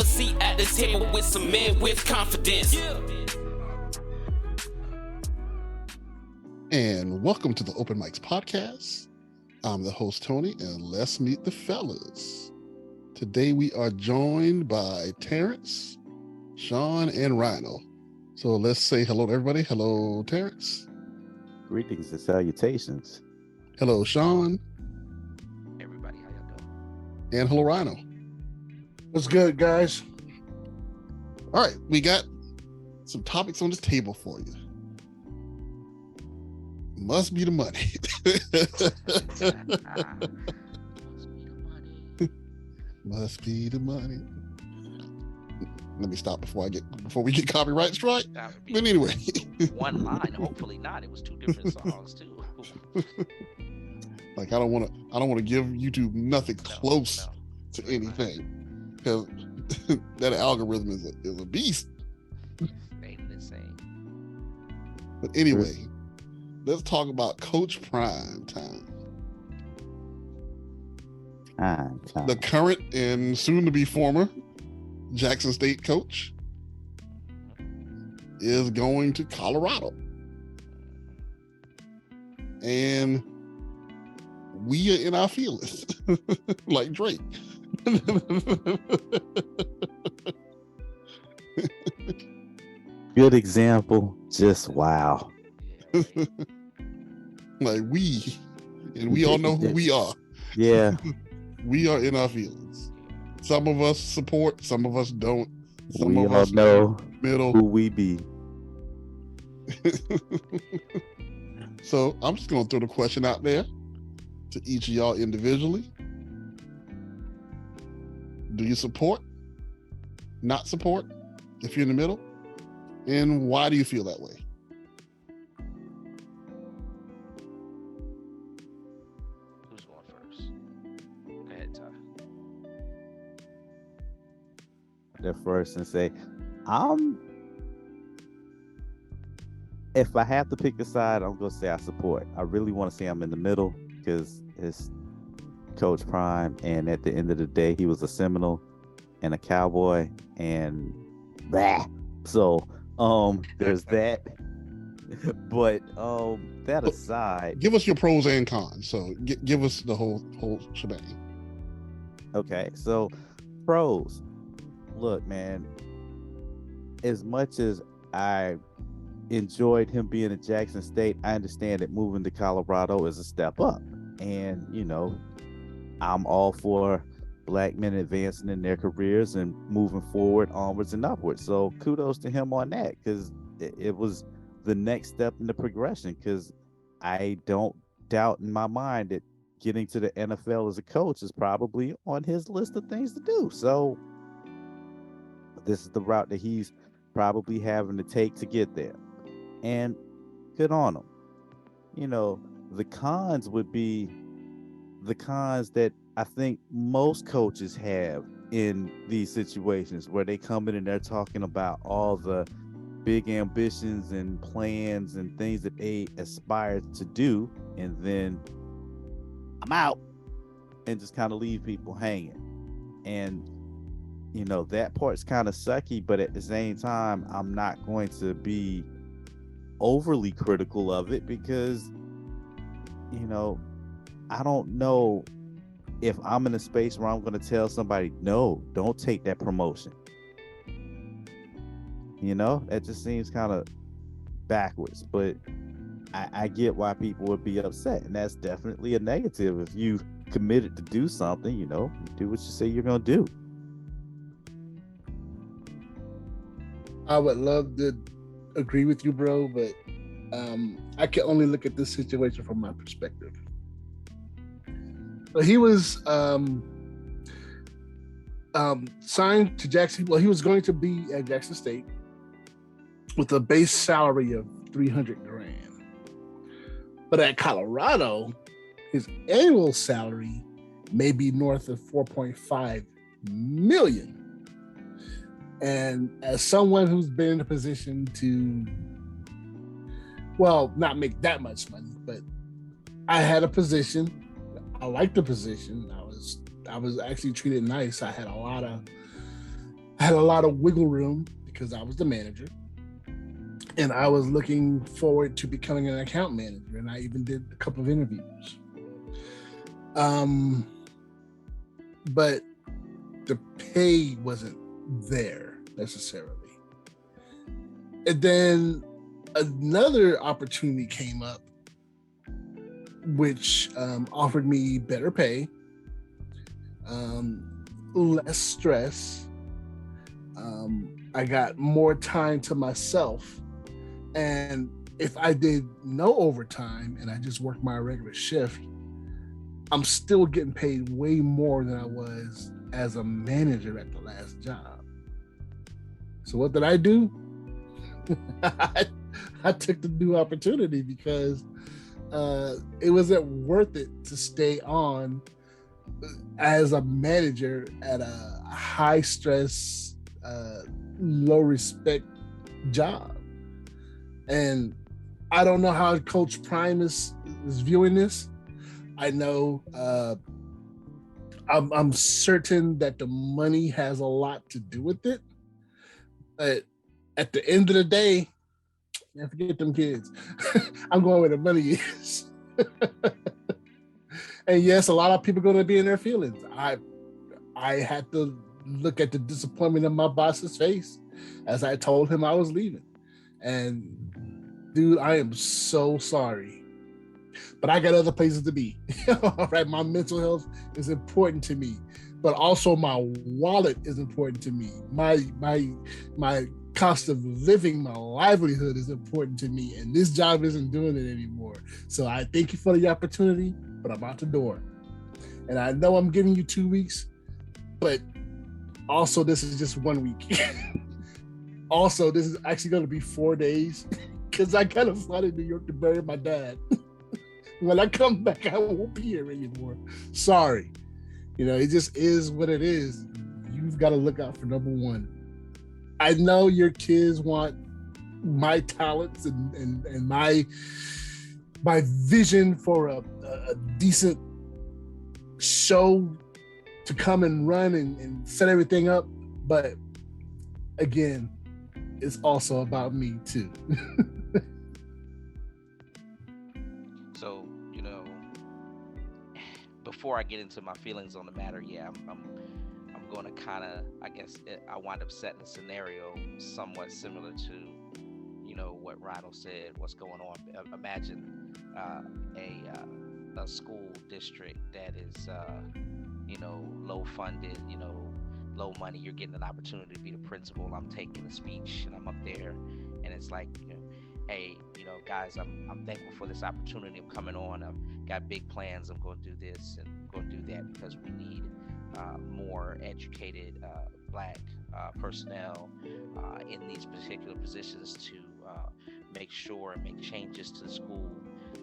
a seat at the table with some men with confidence. And welcome to the Open Mics Podcast. I'm the host, Tony, and let's meet the fellas. Today we are joined by Terrence, Sean, and Rhino. So let's say hello to everybody. Hello, Terrence. Greetings and salutations. Hello, Sean. Everybody, how y'all doing? And hello, Rhino. What's good, guys? All right, we got some topics on the table for you. Must be the money. Must be the money. Let me stop before we get copyright strike. But anyway, one line. Hopefully not. It was two different songs too. Like I don't want to give YouTube nothing close to anything, because that algorithm is a beast. Ain't insane. But anyway, let's talk about Coach Prime Time. The current and soon to be former Jackson State coach is going to Colorado. And we are in our feelings, like Drake. Good example, just wow. Like we all know who we are. Yeah. We are in our feelings. Some of us support, some of us don't. Some we of all us know middle. who we be. So I'm just going to throw the question out there to each of y'all individually. Do you support? Not support? If you're in the middle? And why do you feel that way? Who's going first? Go ahead, Ty. That first and say, if I have to pick a side, I'm gonna say I support. I really want to say I'm in the middle because it's Coach Prime, and at the end of the day, he was a Seminole and a Cowboy, and blah. So there's that. But that aside, give us your pros and cons. So give us the whole shebang. Okay, so pros. Look, man, as much as I enjoyed him being at Jackson State, I understand that moving to Colorado is a step up. And, I'm all for Black men advancing in their careers and moving forward, onwards and upwards. So kudos to him on that, because it was the next step in the progression, because I don't doubt in my mind that getting to the NFL as a coach is probably on his list of things to do. So this is the route that he's probably having to take to get there. And good on him. The cons would be the cons that I think most coaches have in these situations, where they come in and they're talking about all the big ambitions and plans and things that they aspire to do, and then I'm out, and just kind of leave people hanging. And that part's kind of sucky, but at the same time, I'm not going to be overly critical of it, because I don't know if I'm in a space where I'm going to tell somebody, no, don't take that promotion. That just seems kind of backwards, but I get why people would be upset, and that's definitely a negative. If you committed to do something, you do what you say you're going to do. I would love to agree with you, bro, but I can only look at this situation from my perspective. So he was signed to Jackson. Well, he was going to be at Jackson State with a base salary of $300,000. But at Colorado, his annual salary may be north of $4.5 million. And as someone who's been in a position to, well, not make that much money, but I had a position. I liked the position. I was actually treated nice. I I had a lot of wiggle room because I was the manager, and I was looking forward to becoming an account manager, and I even did a couple of interviews. But the pay wasn't there necessarily. And then another opportunity came up, which offered me better pay, less stress. I got more time to myself. And if I did no overtime and I just worked my regular shift, I'm still getting paid way more than I was as a manager at the last job. So what did I do? I took the new opportunity because it wasn't worth it to stay on as a manager at a high stress, low respect job. And I don't know how Coach Prime is viewing this. I know I'm certain that the money has a lot to do with it. But at the end of the day, man, forget them kids. I'm going where the money is. And yes, a lot of people are going to be in their feelings. I had to look at the disappointment in my boss's face as I told him I was leaving. And dude, I am so sorry. But I got other places to be. All right, my mental health is important to me, but also my wallet is important to me. My cost of living, my livelihood is important to me, and this job isn't doing it anymore. So I thank you for the opportunity, but I'm out the door. And I know I'm giving you 2 weeks, but also this is just 1 week. Also, this is actually going to be 4 days because I kind of fly to New York to bury my dad. When I come back, I won't be here anymore. Sorry. You know, it just is what it is. You've got to look out for number one. I know your kids want my talents and my vision for a decent show to come and run and set everything up. But again, it's also about me too. So, you know, before I get into my feelings on the matter, yeah, I'm going to kind of, I guess, I wind up setting a scenario somewhat similar to, you know, what Ronald said, what's going on. Imagine a school district that is, you know, low funded, you know, low money. You're getting an opportunity to be the principal. I'm taking a speech and I'm up there, and it's like, you know, hey, you know, guys, I'm thankful for this opportunity. I'm coming on. I've got big plans. I'm going to do this and going to do that because we need more educated Black personnel in these particular positions to make sure and make changes to the school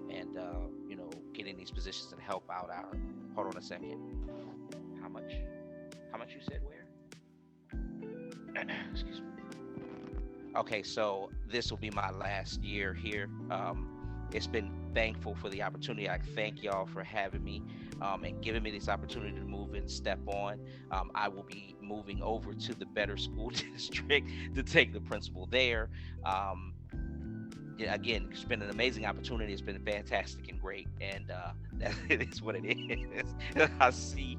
and, you know, get in these positions and help out our, hold on a second. How much you said where? Excuse me. Okay, so this will be my last year here. It's been thankful for the opportunity. I thank y'all for having me and giving me this opportunity to move and step on. I will be moving over to the better school district to take the principal there. Yeah, again, it's been an amazing opportunity. It's been fantastic and great, and that it is what it is. I see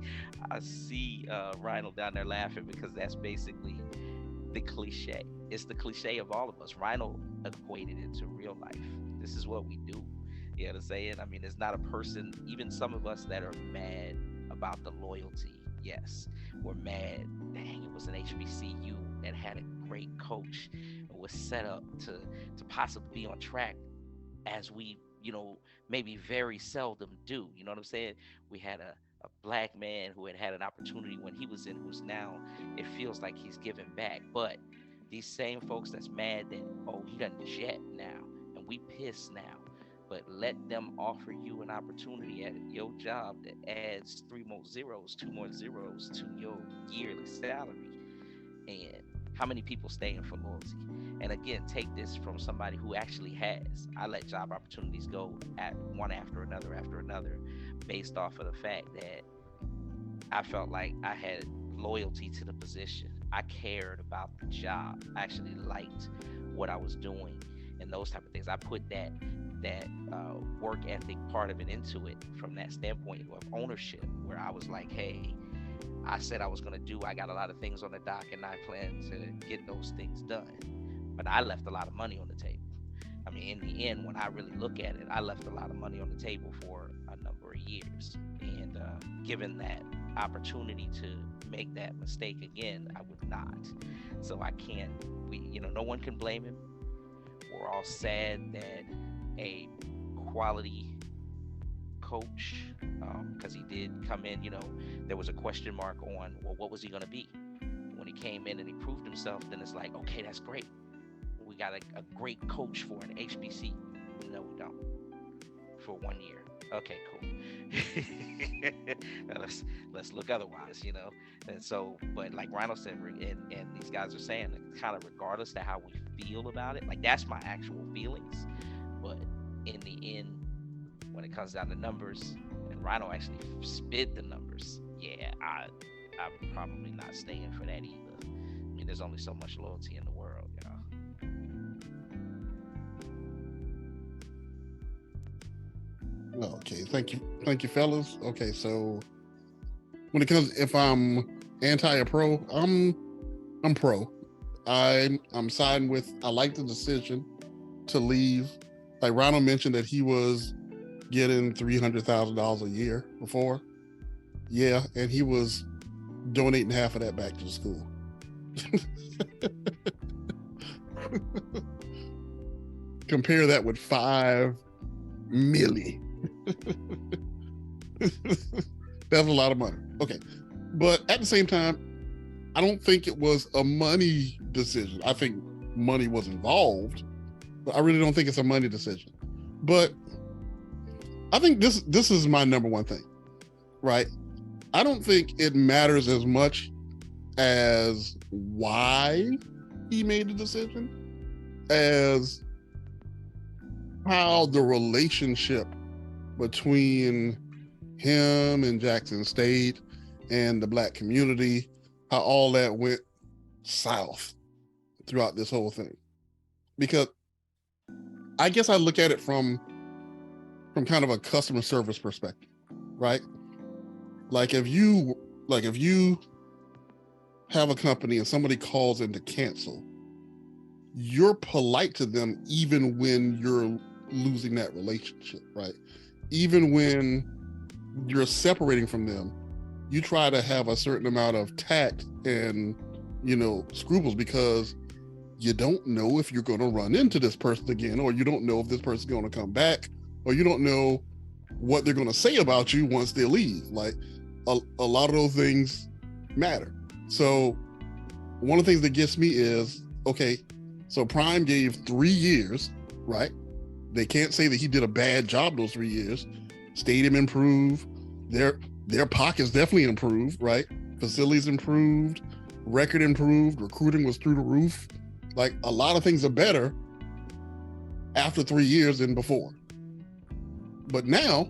Rhino down there laughing because that's basically the cliche. It's the cliche of all of us. Rhino equated it to real life. This is what we do. You know what I'm saying? I mean, there's not a person, even some of us that are mad about the loyalty. Yes, we're mad. Dang, it was an HBCU that had a great coach and was set up to possibly be on track as we, you know, maybe very seldom do. You know what I'm saying? We had a Black man who had an opportunity when he was in, who's now, it feels like he's giving back. But these same folks that's mad that, oh, he done jet now and we pissed now. But let them offer you an opportunity at your job that adds 2 more zeros to your yearly salary. And how many people stay in for loyalty? And again, take this from somebody who actually has. I let job opportunities go at one after another, based off of the fact that I felt like I had loyalty to the position. I cared about the job. I actually liked what I was doing and those type of things. I put that work ethic part of it into it from that standpoint of ownership, where I was like, hey, I said I was going to do. I got a lot of things on the dock, and I plan to get those things done. But I left a lot of money on the table. I mean, in the end, when I really look at it, I left a lot of money on the table for a number of years. And given that opportunity to make that mistake again, I would not. So I can't. No one can blame him. We're all sad that a quality coach, because he did come in, there was a question mark on, well, what was he going to be? When he came in and he proved himself, then it's like, okay, that's great. We got a great coach for an HBC. No, we don't. For 1 year. Okay, cool. let's look otherwise, And so, but like Rhino said, and these guys are saying, kind of regardless to how we feel about it, like that's my actual feelings. But in the end, when it comes down to numbers, and Rhino actually spit the numbers, yeah, I'm probably not staying for that either. I mean, there's only so much loyalty in the world, Okay, thank you, fellas. Okay, so when it comes, if I'm anti or pro, I'm pro. I'm siding with. I like the decision to leave. Like Ronald mentioned that he was getting $300,000 a year before. Yeah, and he was donating half of that back to the school. Compare that with $5 million. That's a lot of money. Okay. But at the same time, I don't think it was a money decision. I think money was involved, but I really don't think it's a money decision. But I think this is my number one thing, right? I don't think it matters as much as why he made the decision as how the relationship between him and Jackson State and the Black community, how all that went south throughout this whole thing. Because I guess I look at it from kind of a customer service perspective, right? Like if you have a company and somebody calls in to cancel, you're polite to them even when you're losing that relationship, right? Even when you're separating from them, you try to have a certain amount of tact and, scruples, because you don't know if you're going to run into this person again, or you don't know if this person's going to come back, or you don't know what they're going to say about you once they leave. Like a lot of those things matter. So one of the things that gets me is, okay, so Prime gave 3 years, right? They can't say that he did a bad job those 3 years. Stadium improved, their pockets definitely improved, right? Facilities improved, record improved, recruiting was through the roof. Like a lot of things are better after 3 years than before. But now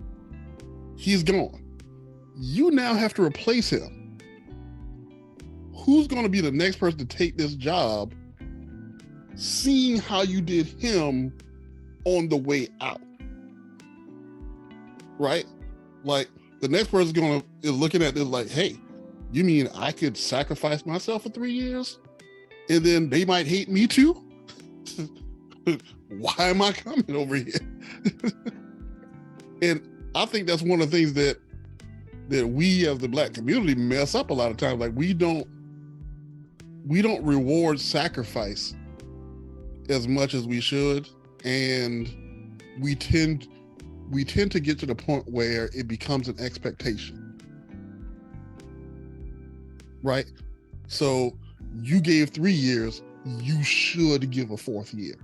he's gone. You now have to replace him. Who's going to be the next person to take this job, seeing how you did him on the way out? Right? Like the next person is looking at this like, hey, you mean I could sacrifice myself for 3 years and then they might hate me too? Why am I coming over here? And I think that's one of the things that we as the Black community mess up a lot of times. Like we don't reward sacrifice as much as we should, and we tend to get to the point where it becomes an expectation, right? So you gave 3 years, you should give a 4th year.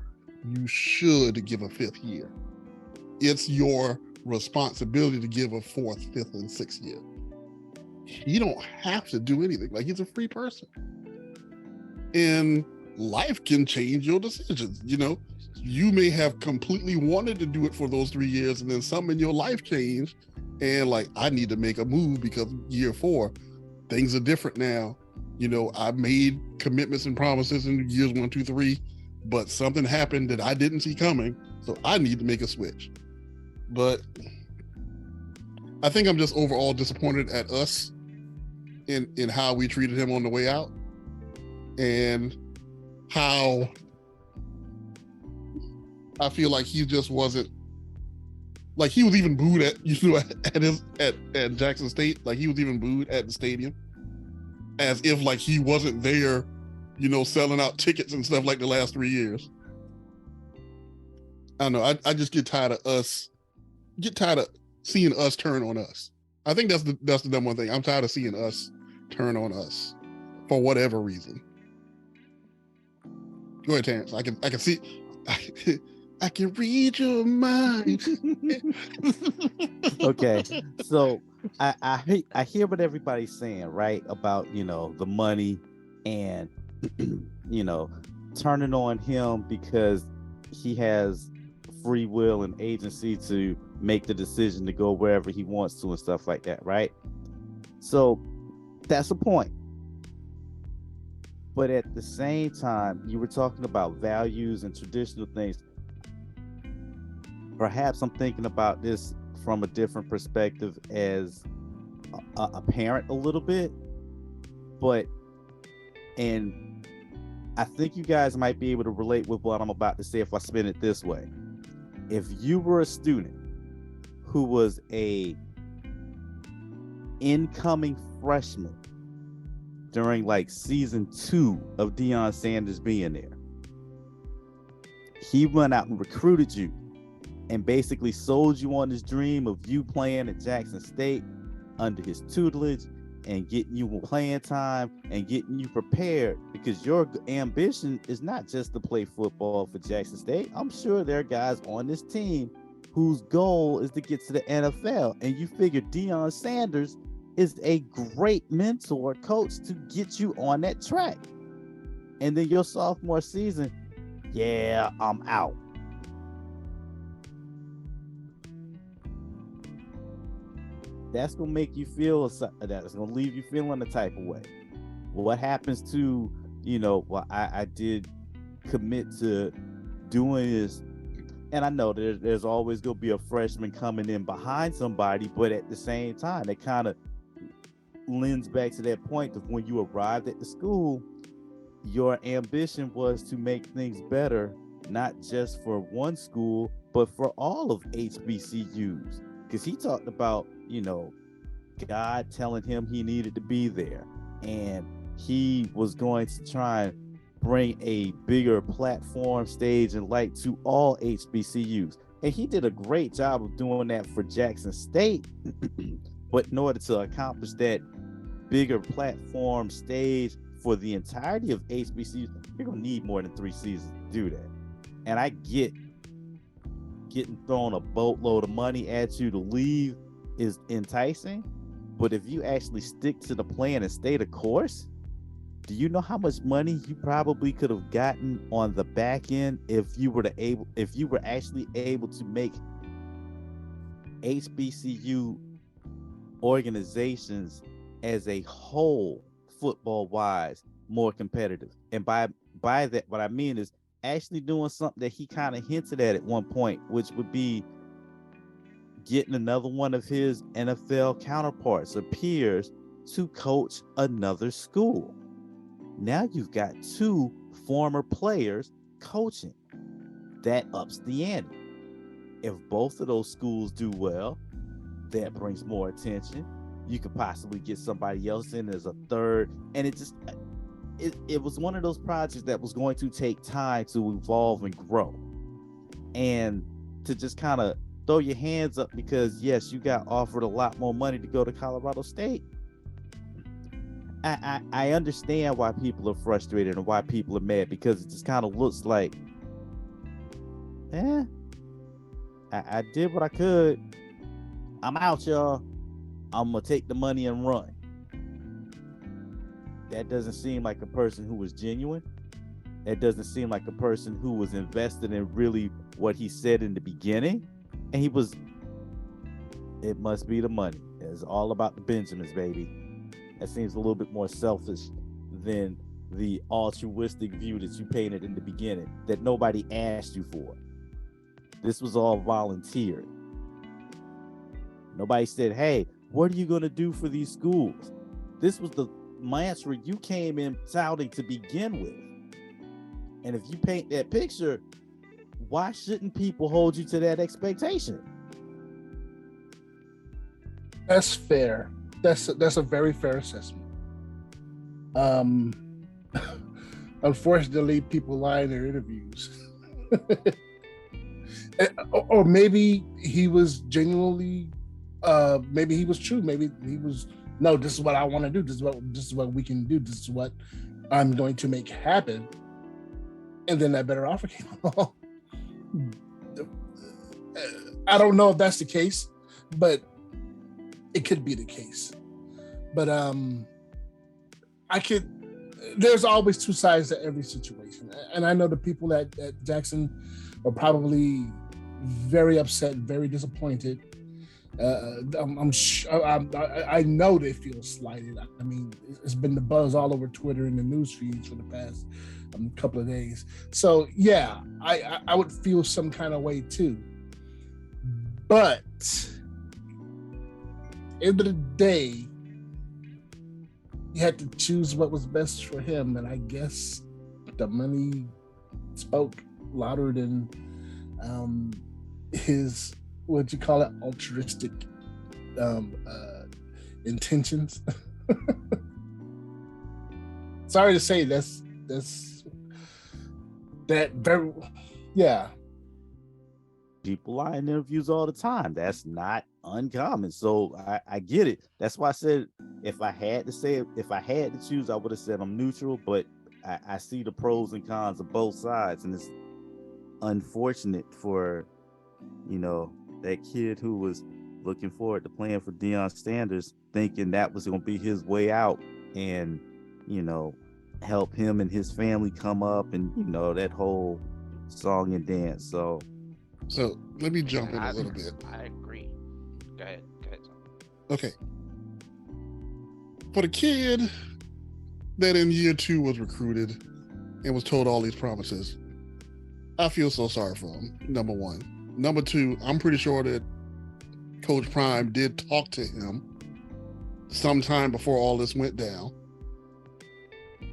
You should give a 5th year. It's your responsibility to give a 4th, 5th, and 6th year. You don't have to do anything. Like, he's a free person. And life can change your decisions. You may have completely wanted to do it for those 3 years, and then something in your life changed, and like, I need to make a move because year 4, things are different now. I made commitments and promises in years 1, 2, 3, but something happened that I didn't see coming, so I need to make a switch. But I think I'm just overall disappointed at us in how we treated him on the way out, and how I feel like he just wasn't, like, he was even booed at at Jackson State. Like, he was even booed at the stadium, as if like he wasn't there, selling out tickets and stuff like the last 3 years. I don't know. I just get tired of seeing us turn on us. I think that's the number one thing. I'm tired of seeing us turn on us for whatever reason. Go ahead, Terrence. I can see. I can read your mind. Okay, so I hear what everybody's saying, right? About the money and turning on him because he has free will and agency to make the decision to go wherever he wants to and stuff like that, right? So that's a point. But at the same time, you were talking about values and traditional things. Perhaps I'm thinking about this from a different perspective as a parent a little bit, and I think you guys might be able to relate with what I'm about to say if I spin it this way. If you were a student who was a incoming freshman during like season 2 of Deion Sanders being there, he went out and recruited you and basically sold you on this dream of you playing at Jackson State under his tutelage and getting you playing time and getting you prepared, because your ambition is not just to play football for Jackson State. I'm sure there are guys on this team whose goal is to get to the NFL, and you figure Deion Sanders is a great mentor coach to get you on that track. And then your sophomore season, yeah, I'm out. That's gonna make you feel that's gonna leave you feeling the type of way. What happens to, well, I did commit to doing this, and I know there's always gonna be a freshman coming in behind somebody, but at the same time, it kind of lends back to that point of when you arrived at the school, your ambition was to make things better, not just for one school, but for all of HBCUs. Because he talked about, God telling him he needed to be there, and he was going to try and bring a bigger platform, stage, and light to all HBCUs. And he did a great job of doing that for Jackson State. But in order to accomplish that bigger platform, stage for the entirety of HBCUs, you're going to need more than 3 seasons to do that. And I get getting thrown a boatload of money at you to leave is enticing, but if you actually stick to the plan and stay the course, do you know how much money you probably could have gotten on the back end if you were actually able to make HBCU organizations as a whole, football wise, more competitive? And by that, what I mean is actually doing something that he kind of hinted at one point, which would be getting another one of his NFL counterparts or peers to coach another school. Now you've got 2 former players coaching. That ups the ante. If both of those schools do well, that brings more attention. You could possibly get somebody else in as a third, and it was one of those projects that was going to take time to evolve and grow. And to just kind of throw your hands up because, yes, you got offered a lot more money to go to Colorado State. I understand why people are frustrated and why people are mad, because it just kind of looks like, I did what I could. I'm out, y'all. I'm going to take the money and run. That doesn't seem like a person who was genuine. That doesn't seem like a person who was invested in really what he said in the beginning. And it must be the money. It's all about the Benjamins, baby. That seems a little bit more selfish than the altruistic view that you painted in the beginning that nobody asked you for. This was all volunteer. Nobody said, hey, what are you going to do for these schools? This was the mantra you came in touting to begin with. And if you paint that picture, why shouldn't people hold you to that expectation? That's fair. That's a very fair assessment. Unfortunately, people lie in their interviews. Or maybe he was genuinely, maybe he was true. Maybe he was, no, this is what I want to do. This is what we can do. This is what I'm going to make happen. And then that better offer came along. I don't know if that's the case, but it could be the case. But there's always two sides to every situation. And I know the people at Jackson are probably very upset, very disappointed. I know they feel slighted. I mean, it's been the buzz all over Twitter and the news feeds for the past couple of days. So yeah, I would feel some kind of way too. But end of the day, you had to choose what was best for him, and I guess the money spoke louder than his, what'd you call it, altruistic intentions. Sorry to say, that's very, yeah. People lie in interviews all the time. That's not uncommon. So I get it. That's why I said if I had to choose, I would have said I'm neutral, but I see the pros and cons of both sides, and it's unfortunate for, that kid who was looking forward to playing for Deion Sanders, thinking that was going to be his way out and, help him and his family come up and, that whole song and dance. So let me jump in a little bit. I agree. Go ahead. Okay. For the kid that in year 2 was recruited and was told all these promises, I feel so sorry for him, number one. Number two, I'm pretty sure that Coach Prime did talk to him sometime before all this went down.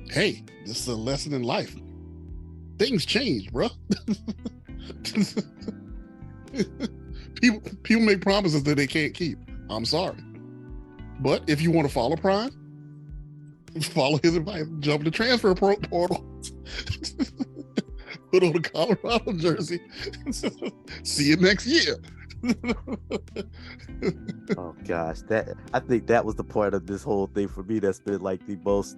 Hey, this is a lesson in life. Things change, bro. People make promises that they can't keep. I'm sorry. But if you want to follow Prime, follow his advice. Jump the transfer portal. Put on a Colorado jersey. See you next year. Oh gosh, I think that was the part of this whole thing for me that's been like the most.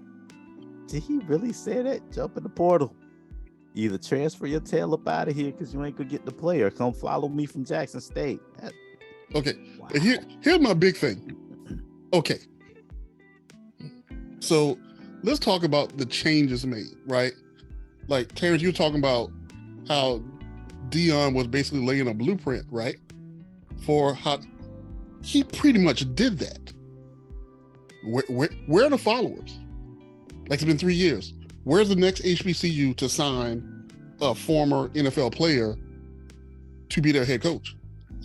Did he really say that? Jump in the portal. Either transfer your tail up out of here because you ain't gonna get the player. Come follow me from Jackson State. Okay, wow. Here's my big thing. Okay, so let's talk about the changes made, right? Like Terrence, you were talking about how Deion was basically laying a blueprint, right? For how he pretty much did that. Where are the followers? Like, it's been 3 years. Where's the next HBCU to sign a former NFL player to be their head coach?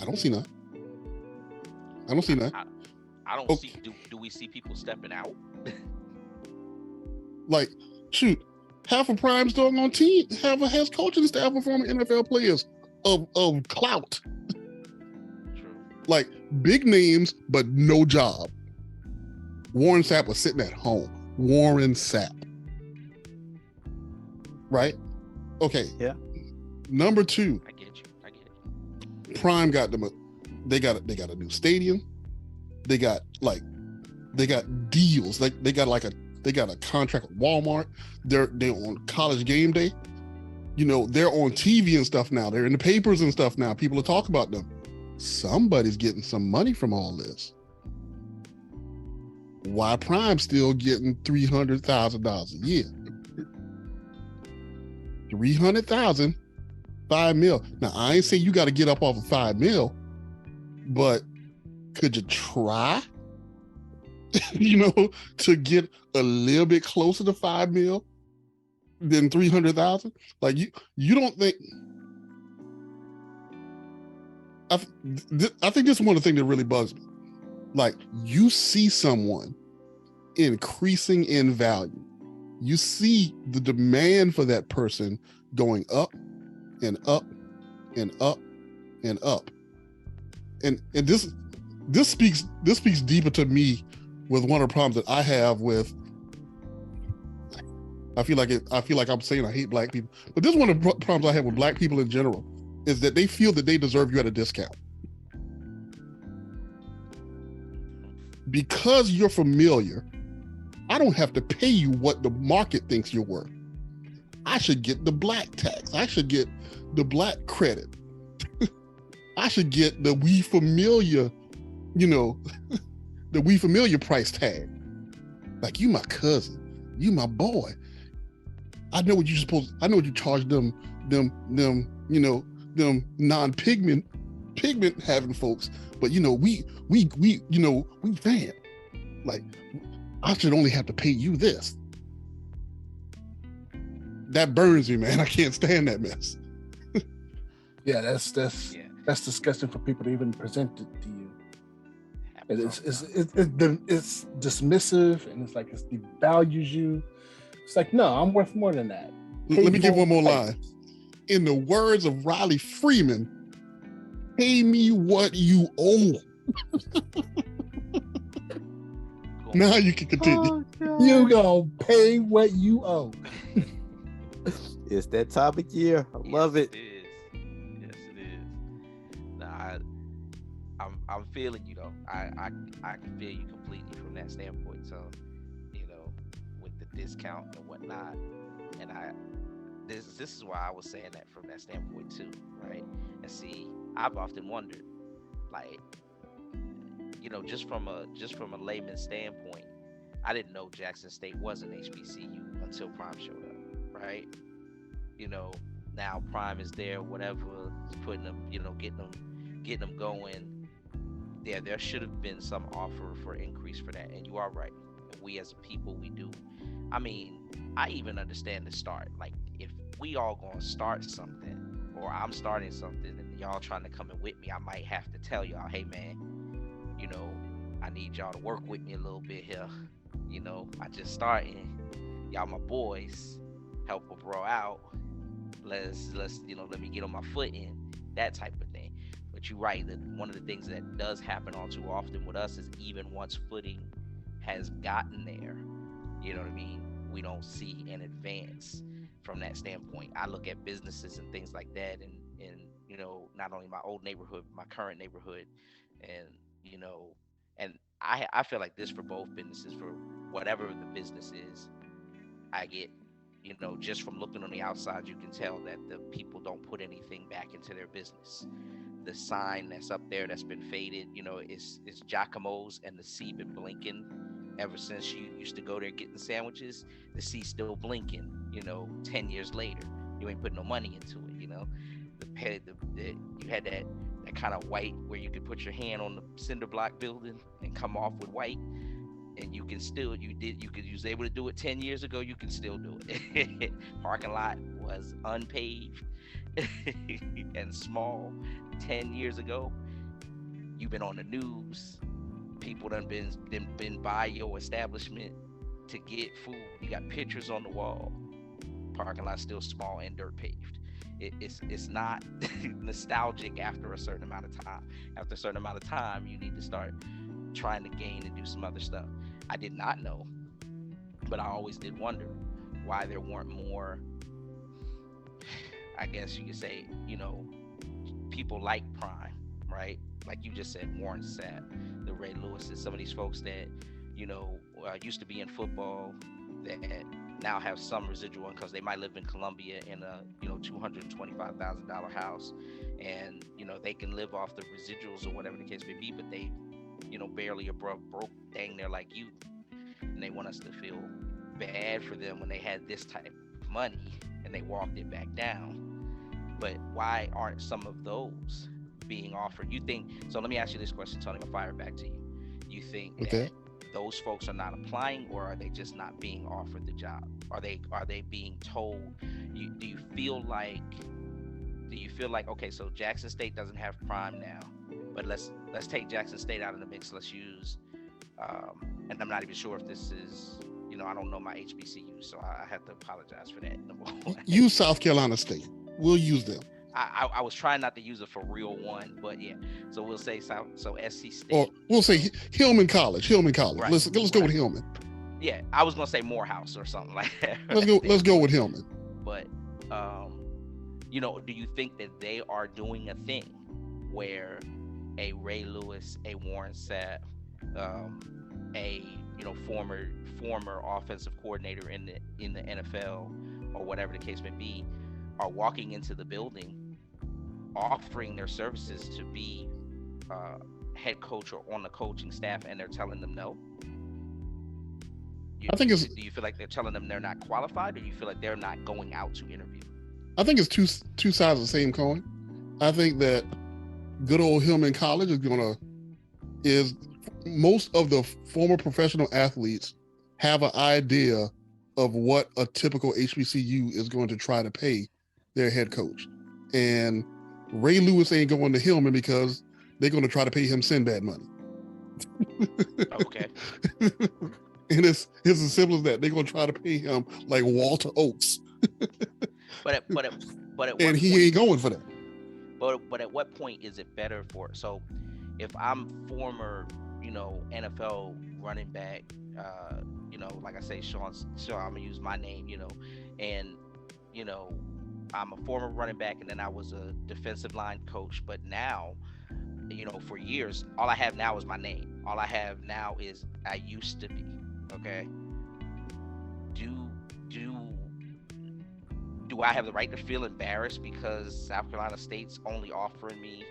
I don't see none. I don't see none. I don't see. Do we see people stepping out? Like, shoot, half of Prime's doggone team have a head coaching staff of former NFL players of clout. True. Like, big names, but no job. Warren Sapp was sitting at home. Warren Sapp. Right? Okay. Yeah. Number 2. I get it. Prime got them. They got a new stadium. They got deals. Like they got a contract with Walmart. They're on College Game Day. They're on TV and stuff now. They're in the papers and stuff now. People are talking about them. Somebody's getting some money from all this. Why Prime's still getting $300,000 a year? $300,000, $5 million. Now I ain't saying you got to get up off of $5 million, but could you try to get a little bit closer to 5 mil than 300,000. Like you don't think. I think this is one of the things that really bugs me. Like, you see someone increasing in value. You see the demand for that person going up and up and up and up. And this speaks deeper to me with one of the problems that I have with. I feel like I'm saying I hate black people, but this is one of the problems I have with black people in general, is that they feel that they deserve you at a discount. Because you're familiar, I don't have to pay you what the market thinks you're worth. I should get the black tax. I should get the black credit. I should get the we familiar, the we familiar price tag. Like, you my cousin, you my boy. I know what you charge them non-pigment having folks, but we fan. Like, I should only have to pay you this. That burns me, man. I can't stand that mess. Yeah, that's disgusting for people to even present it to you. It's dismissive, and it's like it devalues you. It's like, no, I'm worth more than that. Let me give one more line. In the words of Riley Freeman, pay me what you owe. Now you can continue. You gonna pay what you owe. It's that time of year. I love it. Yes, it is. Nah, I'm feeling you though. I can feel you completely from that standpoint. So, with the discount and whatnot, and this is why I was saying that from that standpoint too, right? And see, I've often wondered, like, just from a layman's standpoint, I didn't know Jackson State was an HBCU until Prime showed up, right? Now Prime is there, whatever, putting them, getting them going. Yeah, there should have been some offer for increase for that, and you are right. We as a people, we do. I mean, I even understand the start. Like, if we all gonna start something, or I'm starting something, and y'all trying to come in with me, I might have to tell y'all, hey man, I need y'all to work with me a little bit here. I just starting. Y'all my boys, help a bro out. Let's let me get on my foot in, that type of thing. But you're right, that one of the things that does happen all too often with us is, even once footing has gotten there, you know what I mean, we don't see an advance from that standpoint. I look at businesses and things like that, and not only my old neighborhood, my current neighborhood, and and I feel like this for both businesses, for whatever the business is. I get, just from looking on the outside, you can tell that the people don't put anything back into their business. The sign that's up there that's been faded, it's Giacomo's, and the C been blinking ever since you used to go there getting sandwiches. The C still blinking, 10 years later. You ain't putting no money into it, you had that kind of white where you could put your hand on the cinder block building and come off with white, and you was able to do it 10 years ago. You can still do it. Parking lot was unpaved and small 10 years ago. You've been on the news. People done been by your establishment to get food. You got pictures on the wall. Parking lot still small and dirt paved. It's not nostalgic after a certain amount of time. After a certain amount of time, you need to start trying to gain and do some other stuff. I did not know, but I always did wonder why there weren't more, I guess you could say, people like Prime, right? Like you just said, Warren Sapp, the Ray Lewises, some of these folks that, used to be in football, that now have some residual income because they might live in Columbia in a $225,000 house, and they can live off the residuals or whatever the case may be, but they barely above broke, dang near like you, and they want us to feel bad for them when they had this type of money and they walked it back down. But why aren't some of those being offered? You think so? Let me ask you this question, Tony. I'll fire it back to you. You think that those folks are not applying, or are they just not being offered the job? Are they being told? Do you feel like okay, so Jackson State doesn't have prime now, but let's take Jackson State out of the mix. Let's use, and I'm not even sure if this is, I don't know my HBCU, so I have to apologize for that. Number one. Use South Carolina State. We'll use them. I was trying not to use it for real one, but yeah. So we'll say SC State. Or we'll say Hillman College. Right. Let's go with Hillman. Yeah, I was gonna say Morehouse or something like that. Let's go with Hillman. But do you think that they are doing a thing where a Ray Lewis, a Warren Sapp, a former offensive coordinator in the NFL or whatever the case may be, are walking into the building offering their services to be head coach or on the coaching staff, and they're telling them no? I think it's. Do you feel like they're telling them they're not qualified, or do you feel like they're not going out to interview? I think it's two sides of the same coin. I think that good old Hillman College is most of the former professional athletes have an idea of what a typical HBCU is going to try to pay their head coach. And Ray Lewis ain't going to Hillman because they're going to try to pay him Sinbad money. Okay. And it's as simple as that. They're going to try to pay him like Walter Oates. But and he ain't going for that. But at what point is it better for? So if I'm former, NFL running back, like I say, Sean, I'm gonna use my name, and I'm a former running back, and then I was a defensive line coach. But now, for years, all I have now is my name. All I have now is I used to be. Okay. Do I have the right to feel embarrassed because South Carolina State's only offering me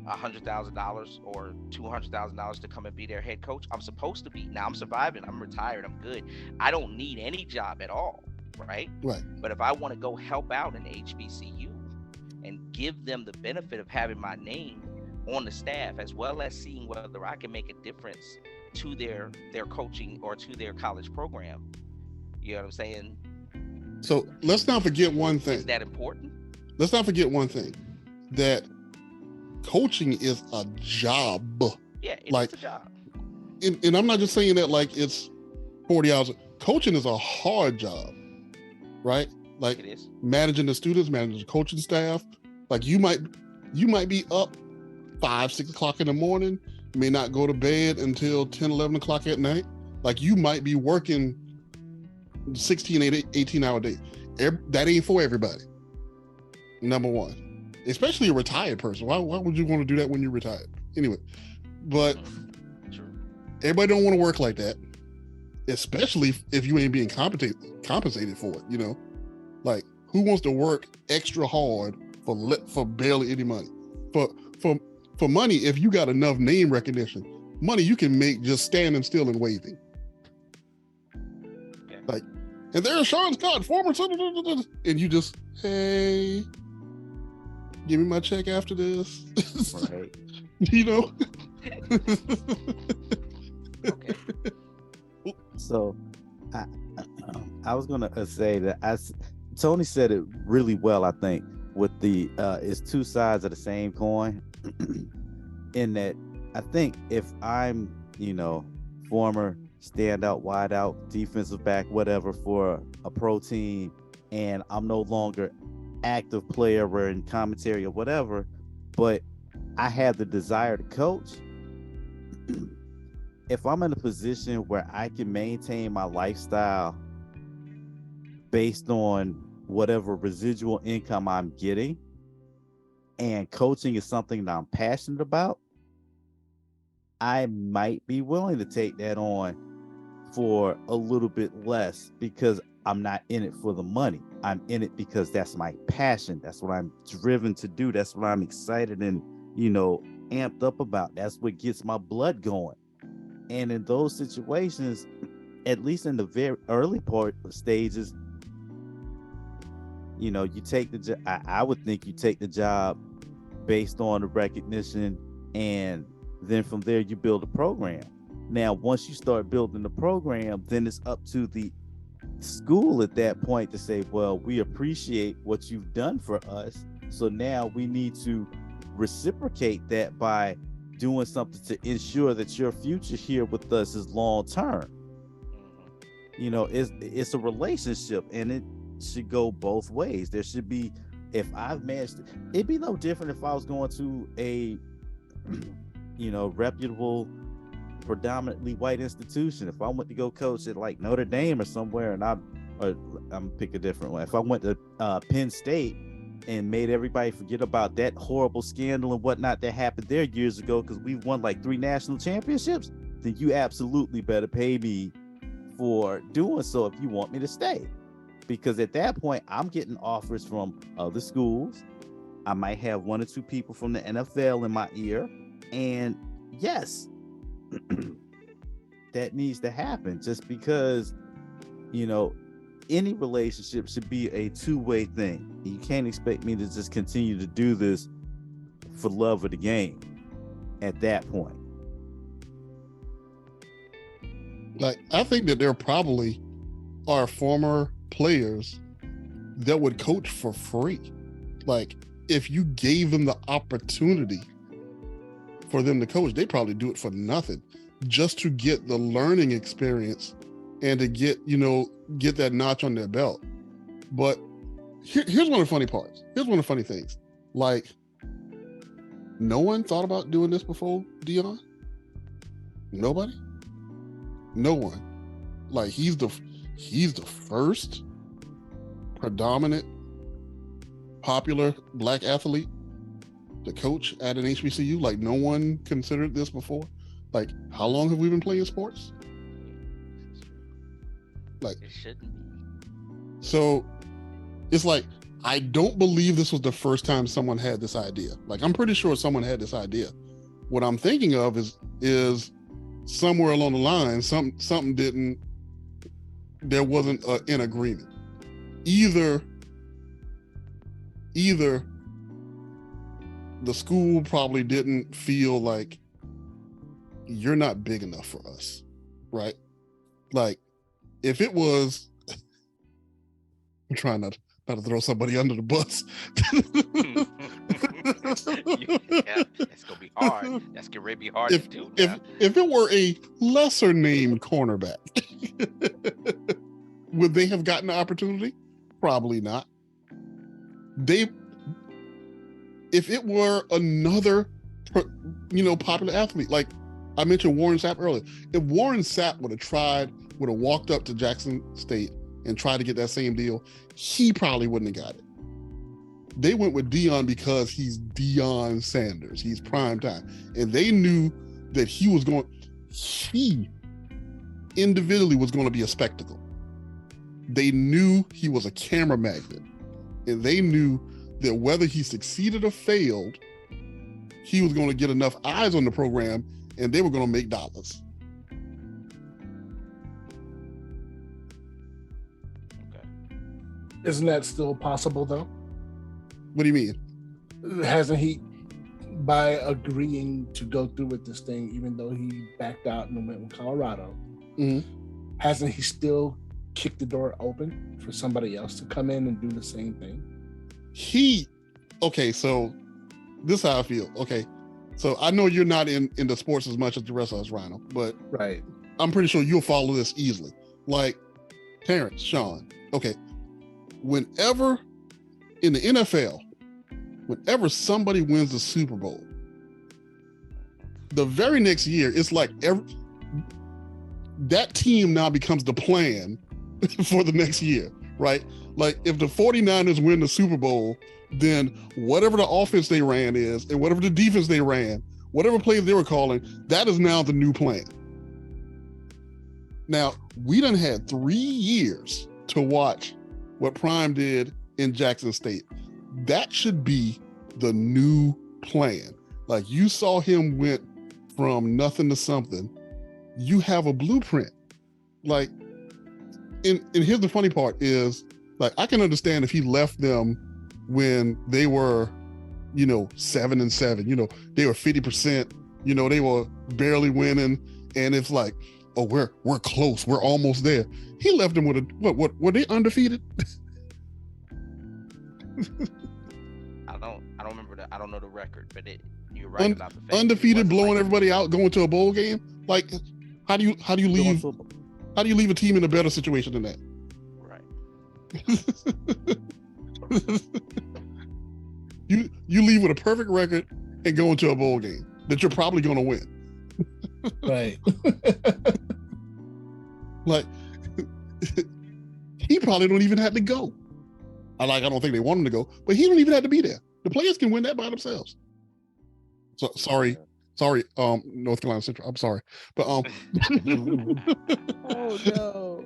$100,000 or $200,000 to come and be their head coach? I'm supposed to be. Now I'm surviving. I'm retired. I'm good. I don't need any job at all, right? Right. But if I want to go help out in HBCU and give them the benefit of having my name on the staff, as well as seeing whether I can make a difference to their coaching or to their college program, you know what I'm saying? So let's not forget one thing. Is that important? Let's not forget one thing, that coaching is a job. Yeah, it's a job. And I'm not just saying that like it's 40 hours. Coaching is a hard job, right? Like it is. Managing the students, managing the coaching staff. Like you might be up 5, 6 o'clock in the morning, may not go to bed until 10, 11 o'clock at night. Like you might be working 16, 18 hour days. That ain't for everybody. Number one, especially a retired person. Why would you want to do that when you're retired? Anyway, but everybody don't want to work like that, especially if you ain't being compensated for it. Like who wants to work extra hard for barely any money? For money, if you got enough name recognition, money you can make just standing still and waving. Yeah. Like, and there's Sean Scott, former, and you just, hey, give me my check after this. Right. Okay. So I was gonna say that Tony said it really well, I think, with the it's two sides of the same coin. In that I think if I'm former standout, wide out, defensive back, whatever, for a pro team, and I'm no longer active player or in commentary or whatever, but I have the desire to coach, if I'm in a position where I can maintain my lifestyle based on whatever residual income I'm getting, and coaching is something that I'm passionate about, I might be willing to take that on for a little bit less, because I'm not in it for the money. I'm in it because that's my passion. That's what I'm driven to do. That's what I'm excited and, amped up about. That's what gets my blood going. And in those situations, at least in the very early part of stages, you take the job. I would think you take the job based on the recognition, and then from there you build a program. Now, once you start building the program, then it's up to the school at that point to say, well, we appreciate what you've done for us. So now we need to reciprocate that by doing something to ensure that your future here with us is long term. You know, it's a relationship, and it should go both ways. There should be, if I've managed to, it'd be no different if I was going to a, you know, reputable, predominantly white institution. If I went to go coach at like Notre Dame or somewhere, and I'm pick a different one. If I went to Penn State and made everybody forget about that horrible scandal and whatnot that happened there years ago because we won like 3 national championships, then you absolutely better pay me for doing so if you want me to stay. Because at that point, I'm getting offers from other schools. I might have 1 or 2 people from the NFL in my ear. And yes, that needs to happen, just because, you know, any relationship should be a two-way thing. You can't expect me to just continue to do this for love of the game at that point. Like, I think that there probably are former players that would coach for free. Like, if you gave them the opportunity for them to coach, they probably do it for nothing, just to get the learning experience and to get, you know, get that notch on their belt. But here's one of the funny parts. Here's one of the funny things. Like, no one thought about doing this before Deion? Nobody? No one. Like, he's the first predominant, popular Black athlete to coach at an HBCU. Like, no one considered this before. Like, how long have we been playing sports? Like, It shouldn't be. so it's like, I don't believe this was the first time someone had this idea. Like, I'm pretty sure someone had this idea. What I'm thinking of is somewhere along the line, something didn't, there wasn't an agreement. Either the school probably didn't feel like, you're not big enough for us, right? Like, if it was, I'm trying not to throw somebody under the bus. Yeah, that's gonna be hard. That's gonna really be hard to do. If it were a lesser named cornerback, would they have gotten the opportunity? Probably not. If it were another, popular athlete, like I mentioned Warren Sapp earlier, if Warren Sapp would have walked up to Jackson State and tried to get that same deal, he probably wouldn't have got it. They went with Deion because he's Deion Sanders. He's prime time. And they knew that he individually was going to be a spectacle. They knew he was a camera magnet. And they knew that whether he succeeded or failed, he was going to get enough eyes on the program and they were going to make dollars. Isn't that still possible though? What do you mean? Hasn't he, by agreeing to go through with this thing, even though he backed out and went with Colorado, hasn't he still kicked the door open for somebody else to come in and do the same thing? Okay, so this is how I feel. Okay, so I know you're not into sports as much as the rest of us, Rhino, but right, I'm pretty sure you'll follow this easily. Like, Terrence, Sean, okay, whenever in the NFL, whenever somebody wins the Super Bowl, the very next year, it's like that team now becomes the plan for the next year, right? Like, if the 49ers win the Super Bowl, then whatever the offense they ran is, and whatever the defense they ran, whatever plays they were calling, that is now the new plan. Now, we done had 3 years to watch what Prime did in Jackson State. That should be the new plan. Like, you saw him went from nothing to something. You have a blueprint. Like, and here's the funny part is, like, I can understand if he left them when they were, 7-7, they were 50%, they were barely winning, and it's like, oh, we're close, we're almost there. He left them with a what were they undefeated? I don't remember I don't know the record, but you're right about the fact undefeated, blowing everybody out, going to a bowl game. Like, how do you leave a team in a better situation than that? Right. You leave with a perfect record and go into a bowl game that you're probably going to win. Right. Like, he probably don't even have to go. I don't think they want him to go, but he don't even have to be there. The players can win that by themselves. So sorry, North Carolina Central. I'm sorry, but Oh no.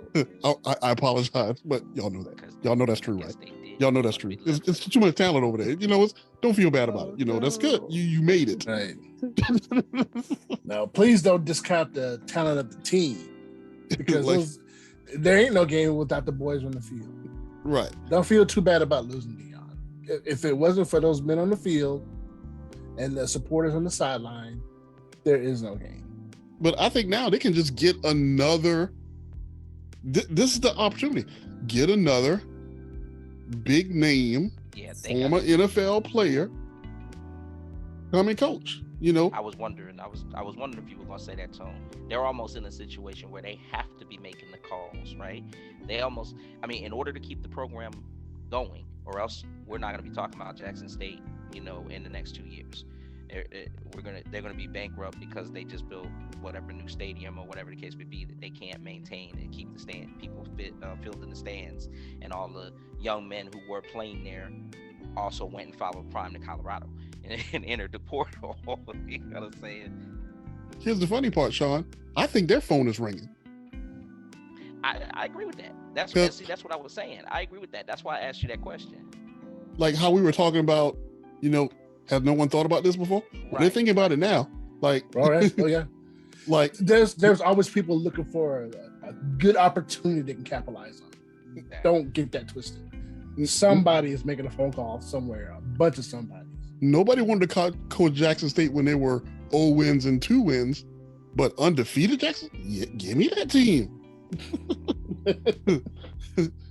I apologize, but y'all know that. Y'all know that's true, right? They did. Y'all know that's true. It's too much talent over there. Don't feel bad about it. That's good. You made it. Right. Now, please don't discount the talent of the team, because there ain't no game without the boys on the field. Right. Don't feel too bad about losing Deion. If it wasn't for those men on the field and the supporters on the sideline, there is no game. But I think now they can just get another. This is the opportunity. Get another big name, former NFL player, come and coach. I was wondering if you were gonna say that, Tone. They're almost in a situation where they have to be making the calls, right? In order to keep the program going, or else we're not gonna be talking about Jackson State, in the next 2 years. They're gonna be bankrupt because they just built whatever new stadium or whatever the case may be that they can't maintain and keep the people filled in the stands, and all the young men who were playing there also went and followed Prime to Colorado and entered the portal. You know what I'm saying? Here's the funny part, Sean. I think their phone is ringing. I agree with that. That's what I was saying. I agree with that. That's why I asked you that question. Like how we were talking about, has no one thought about this before? Well, they're thinking about it now. Like, all right. Oh yeah. Like there's always people looking for a good opportunity they can capitalize on. Exactly. Don't get that twisted. Somebody is making a phone call somewhere. A bunch of somebodies. Nobody wanted to coach Jackson State when they were 0 wins and 2 wins, but undefeated Jackson? Yeah, give me that team.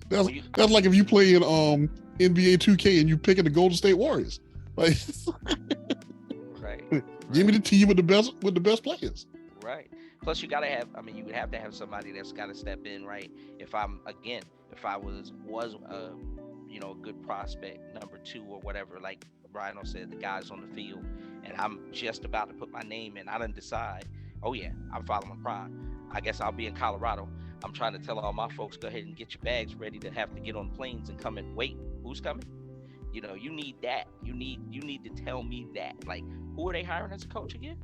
That's like if you play in NBA 2K and you picking the Golden State Warriors. Like, right. Give me the team with the best players. Right. Plus, you gotta have. You would have to have somebody that's got to step in, right? If I was a good prospect, number 2 or whatever, like Rhino said, the guys on the field, and I'm just about to put my name in. I didn't decide. Oh yeah, I'm following Prime. I guess I'll be in Colorado. I'm trying to tell all my folks, go ahead and get your bags ready to have to get on planes and come and wait. Who's coming? You need that. You need to tell me that. Like, who are they hiring as a coach again?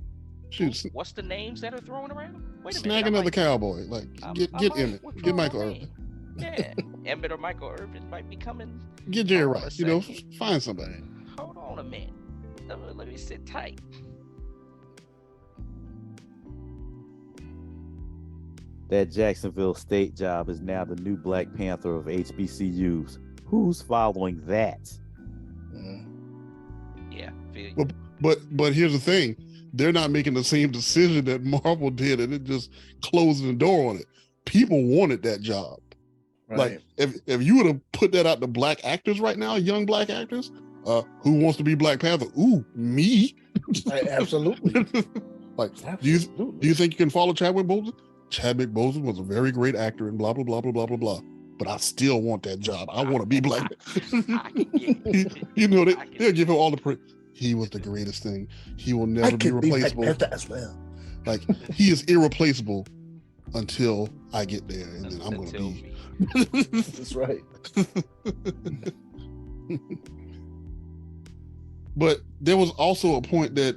Shoot. What's the names that are thrown around? Wait a minute. Snag another cowboy. Like, get Emmett. Get Michael Irvin. Yeah, Emmett or Michael Irvin might be coming. Get Jerry Rice. Find somebody. Hold on a minute. Let me sit tight. That Jacksonville State job is now the new Black Panther of HBCUs. Who's following that? Yeah. But here's the thing. They're not making the same decision that Marvel did, and it just closing the door on it. People wanted that job. Right. Like, if you would have put that out to black actors right now, young black actors, who wants to be Black Panther? Ooh, me. Absolutely. Like, absolutely. Do you think you can follow Chadwick Boseman? Chadwick Boseman was a very great actor and blah, blah, blah, blah, blah, blah, blah. But I still want that job. I want to be Black. They'll give him all the praise. He was the greatest thing. He will never be replaceable. Black Panther as well. Like, he is irreplaceable until I get there, and then I'm going to be. That's right. But there was also a point that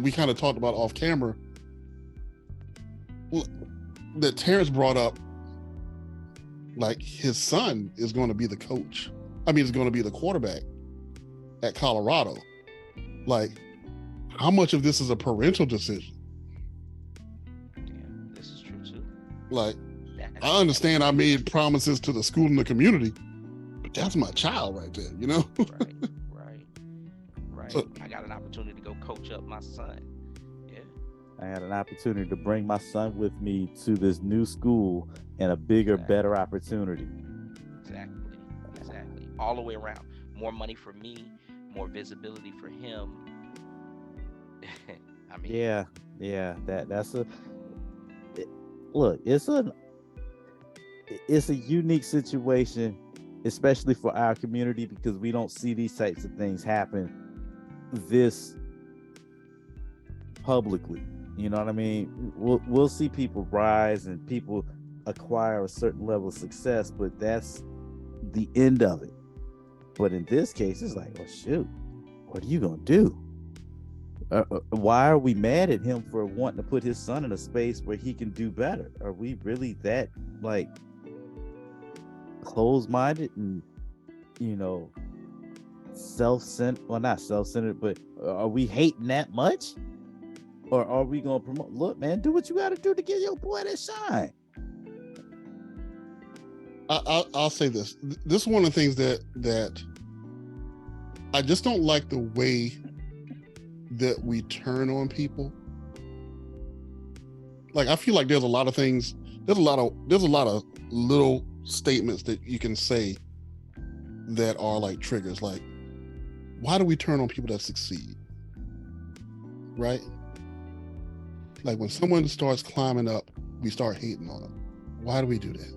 we kind of talked about off camera that Terrence brought up. Like, his son is going to be the coach. Is going to be the quarterback at Colorado. Like, how much of this is a parental decision? Yeah, this is true too. Like, I understand I made promises to the school and the community, but that's my child right there, Right. So, I got an opportunity to go coach up my son. Yeah. I had an opportunity to bring my son with me to this new school and a bigger, better opportunity. Exactly. Exactly. All the way around. More money for me, more visibility for him. I mean, Yeah, yeah. That's a it- look. It's a unique situation, especially for our community because we don't see these types of things happen this publicly. You know what I mean? We'll see people rise and people acquire a certain level of success, but that's the end of it. But in this case, it's like, oh shoot, what are you gonna do? Why are we mad at him for wanting to put his son in a space where he can do better? Are we really that like closed-minded and you know self-centered? Well, not self-centered, but are we hating that much? Or are we gonna promote? Look, man, do what you got to do to get your boy that shine. I'll say this. This is one of the things that I just don't like the way that we turn on people. Like I feel like there's a lot of things. There's a lot of little statements that you can say that are like triggers. Like, why do we turn on people that succeed? Right? Like when someone starts climbing up, we start hating on them. Why do we do that?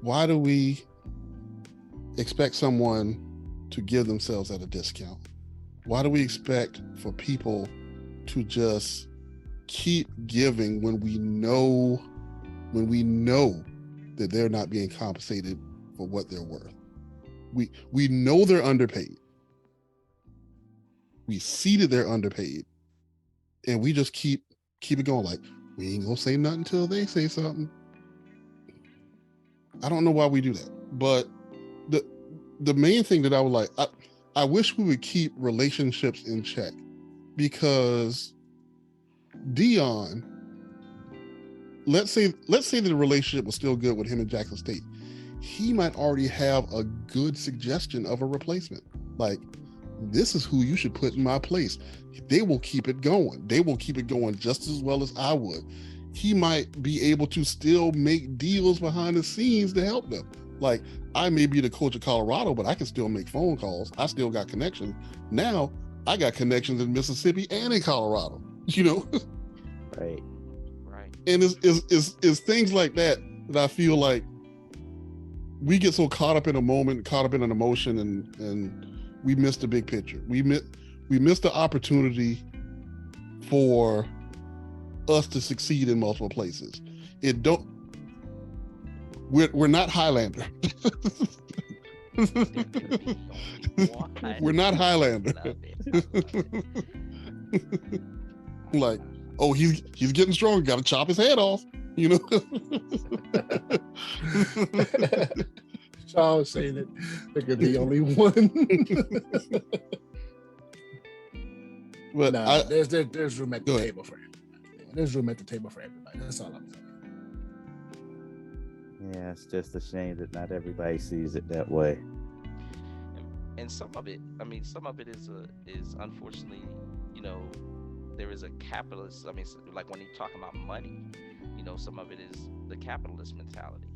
Why do we expect someone to give themselves at a discount? Why do we expect for people to just keep giving when we know that they're not being compensated for what they're worth? We know they're underpaid. We see that they're underpaid. And we just keep it going. Like, we ain't gonna say nothing until they say something. I don't know why we do that. But the main thing that I would like, I wish we would keep relationships in check, because Deion, let's say that the relationship was still good with him and Jackson State, he might already have a good suggestion of a replacement. Like, this is who you should put in my place. They will keep it going. They will keep it going just as well as I would. He might be able to still make deals behind the scenes to help them. Like, I may be the coach of Colorado, but I can still make phone calls. I still got connections. Now I got connections in Mississippi and in Colorado, you know? Right. right. And it's things like that I feel like we get so caught up in a moment, caught up in an emotion, and we miss the big picture. We miss the opportunity for us to succeed in multiple places. We're not Highlander. We're not Highlander. Like, oh, he's getting stronger. Got to chop his head off. You know. Sean was saying that there could be only one. But no, there's room at the table for everybody. There's room at the table for everybody. That's all I'm saying. Yeah, it's just a shame that not everybody sees it that way. And some of it is unfortunately, there is a capitalist. Like when you're talking about money, some of it is the capitalist mentality.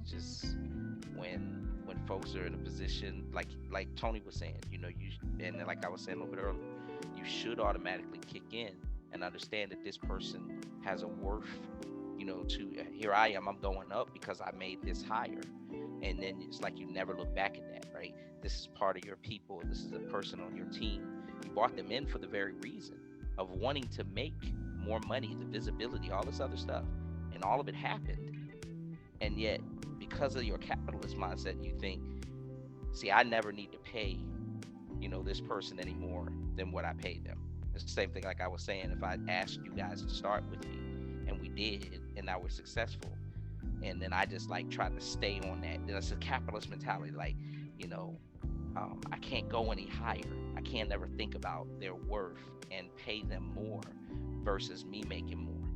Just when folks are in a position like Tony was saying, and like I was saying a little bit earlier, you should automatically kick in and understand that this person has a worth. To here I am, I'm going up because I made this higher, and then it's like you never look back at that, right? This is part of your people. This is a person on your team. You brought them in for the very reason of wanting to make more money, the visibility, all this other stuff, and all of it happened. And yet, because of your capitalist mindset, you think, see, I never need to pay, this person any more than what I paid them. It's the same thing like I was saying, if I asked you guys to start with me, and we did, and I was successful, and then I just like tried to stay on that. That's a capitalist mentality. Like, I can't go any higher. I can't ever think about their worth and pay them more versus me making more.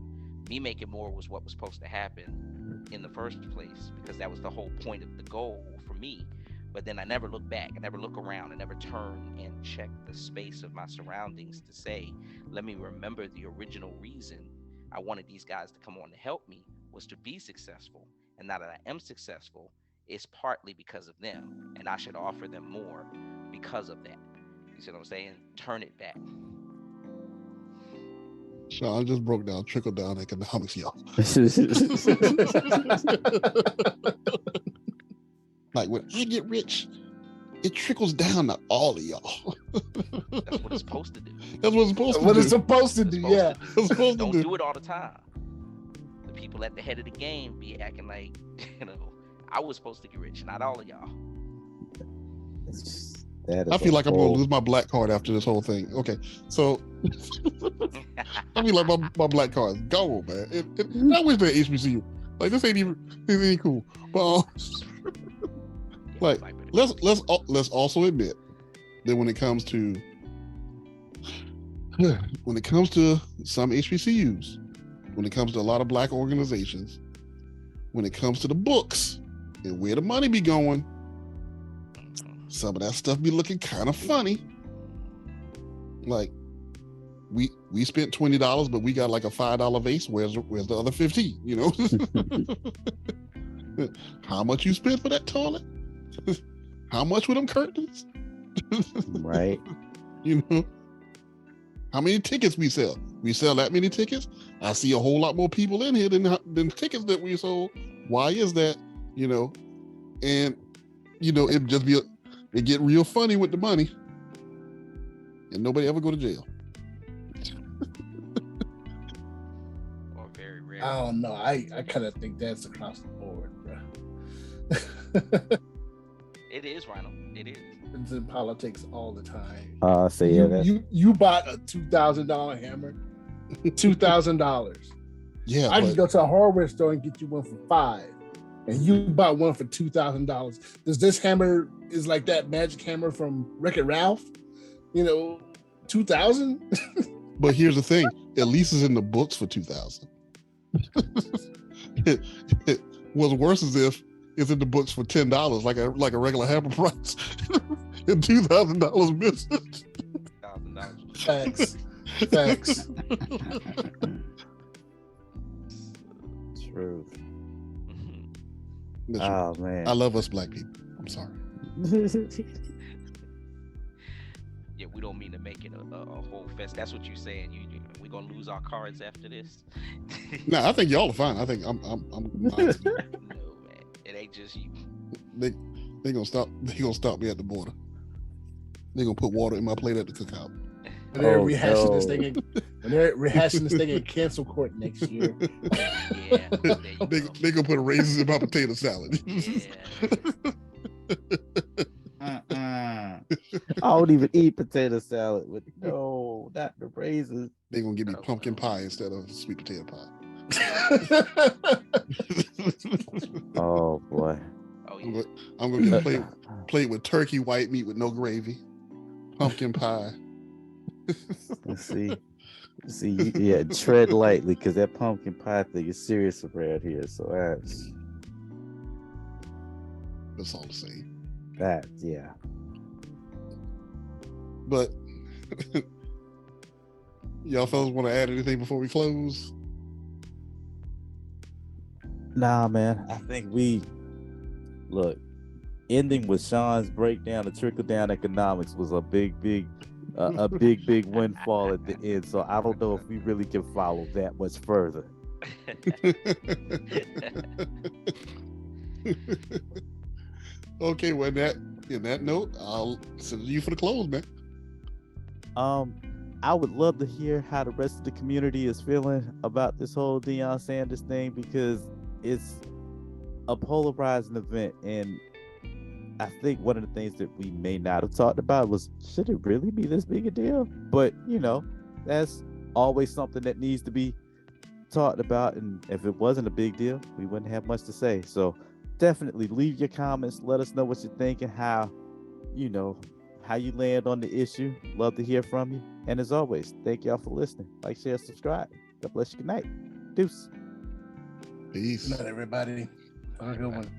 Me making more was what was supposed to happen in the first place, because that was the whole point of the goal for me, But then I never look back. I never look around. I never turn and check the space of my surroundings to say, let me remember the original reason I wanted these guys to come on to help me was to be successful. And now that I am successful, it's partly because of them. And I should offer them more because of that. You see what I'm saying? Turn it back. Sean just broke down trickle down economics, y'all. Like when I get rich, it trickles down to all of y'all. That's what it's supposed to do. That's what it's supposed to What do. it's supposed to It's do, supposed yeah. to do. It's supposed to Don't do. do it all the time. The people at the head of the game be acting like, I was supposed to get rich, not all of y'all. I feel like I'm gonna lose my black card after this whole thing. Okay, so I feel like my black card is gone, man. I wish they HBCU. Like this ain't cool. But like let's also admit that when it comes to some HBCUs, when it comes to a lot of black organizations, when it comes to the books and where the money be going, some of that stuff be looking kind of funny. Like we spent $20, but we got like a $5 vase. Where's the other 15? You know, how much you spent for that toilet? How much with them curtains? Right. You know, how many tickets we sell? We sell that many tickets? I see a whole lot more people in here than tickets that we sold. Why is that? You know, and you know it get real funny with the money, and nobody ever go to jail. Or very rare. I don't know. I kind of think that's across the board, bro. It is, Rhino. It is. It's in politics all the time. So yeah, that's, You bought a $2,000 hammer, $2,000. Yeah, I can go to a hardware store and get you one for $5,000, and you bought one for $2,000. Does this hammer is like that magic hammer from Wreck-It Ralph? You know, $2,000. but here's the thing: at least it's in the books for $2,000. What's worse is if it's in the books for $10, like a regular hammer price, and $2,000 missing. $1,000. Facts. true. That's Oh right. man. I love us black people. I'm sorry. Yeah, we don't mean to make it a whole fest. That's what you're saying. We're gonna lose our cards after this. No, I think y'all are fine. I think I'm No, man, it ain't just you. they gonna stop me at the border. They're gonna put water in my plate at the cookout. And they're Oh, rehashing this no. thing. And they're rehashing this thing in cancel court next year. Yeah, there you They go. gonna put raisins in my potato salad. Yeah. I don't even eat potato salad with not the raisins. They gonna give me pumpkin pie instead of sweet potato pie. Oh boy. Oh yeah. I'm gonna get a plate with turkey white meat with no gravy, pumpkin pie. See, yeah, tread lightly because that pumpkin pie thing is serious around here. So That's all the same. yeah. But y'all fellas want to add anything before we close? Nah, man. I think ending with Sean's breakdown of trickle down economics was a big windfall at the end. So I don't know if we really can follow that much further. Okay, well, in that note, I'll send you for the close, man. I would love to hear how the rest of the community is feeling about this whole Deion Sanders thing because it's a polarizing event, and I think one of the things that we may not have talked about was, should it really be this big a deal? But that's always something that needs to be talked about, and if it wasn't a big deal, we wouldn't have much to say. So definitely leave your comments, let us know what you're thinking, how you land on the issue. Love to hear from you. And as always, thank y'all for listening. Like, share, subscribe. God bless you. Good night. Deuce. Peace. Good night, everybody. Have a good one.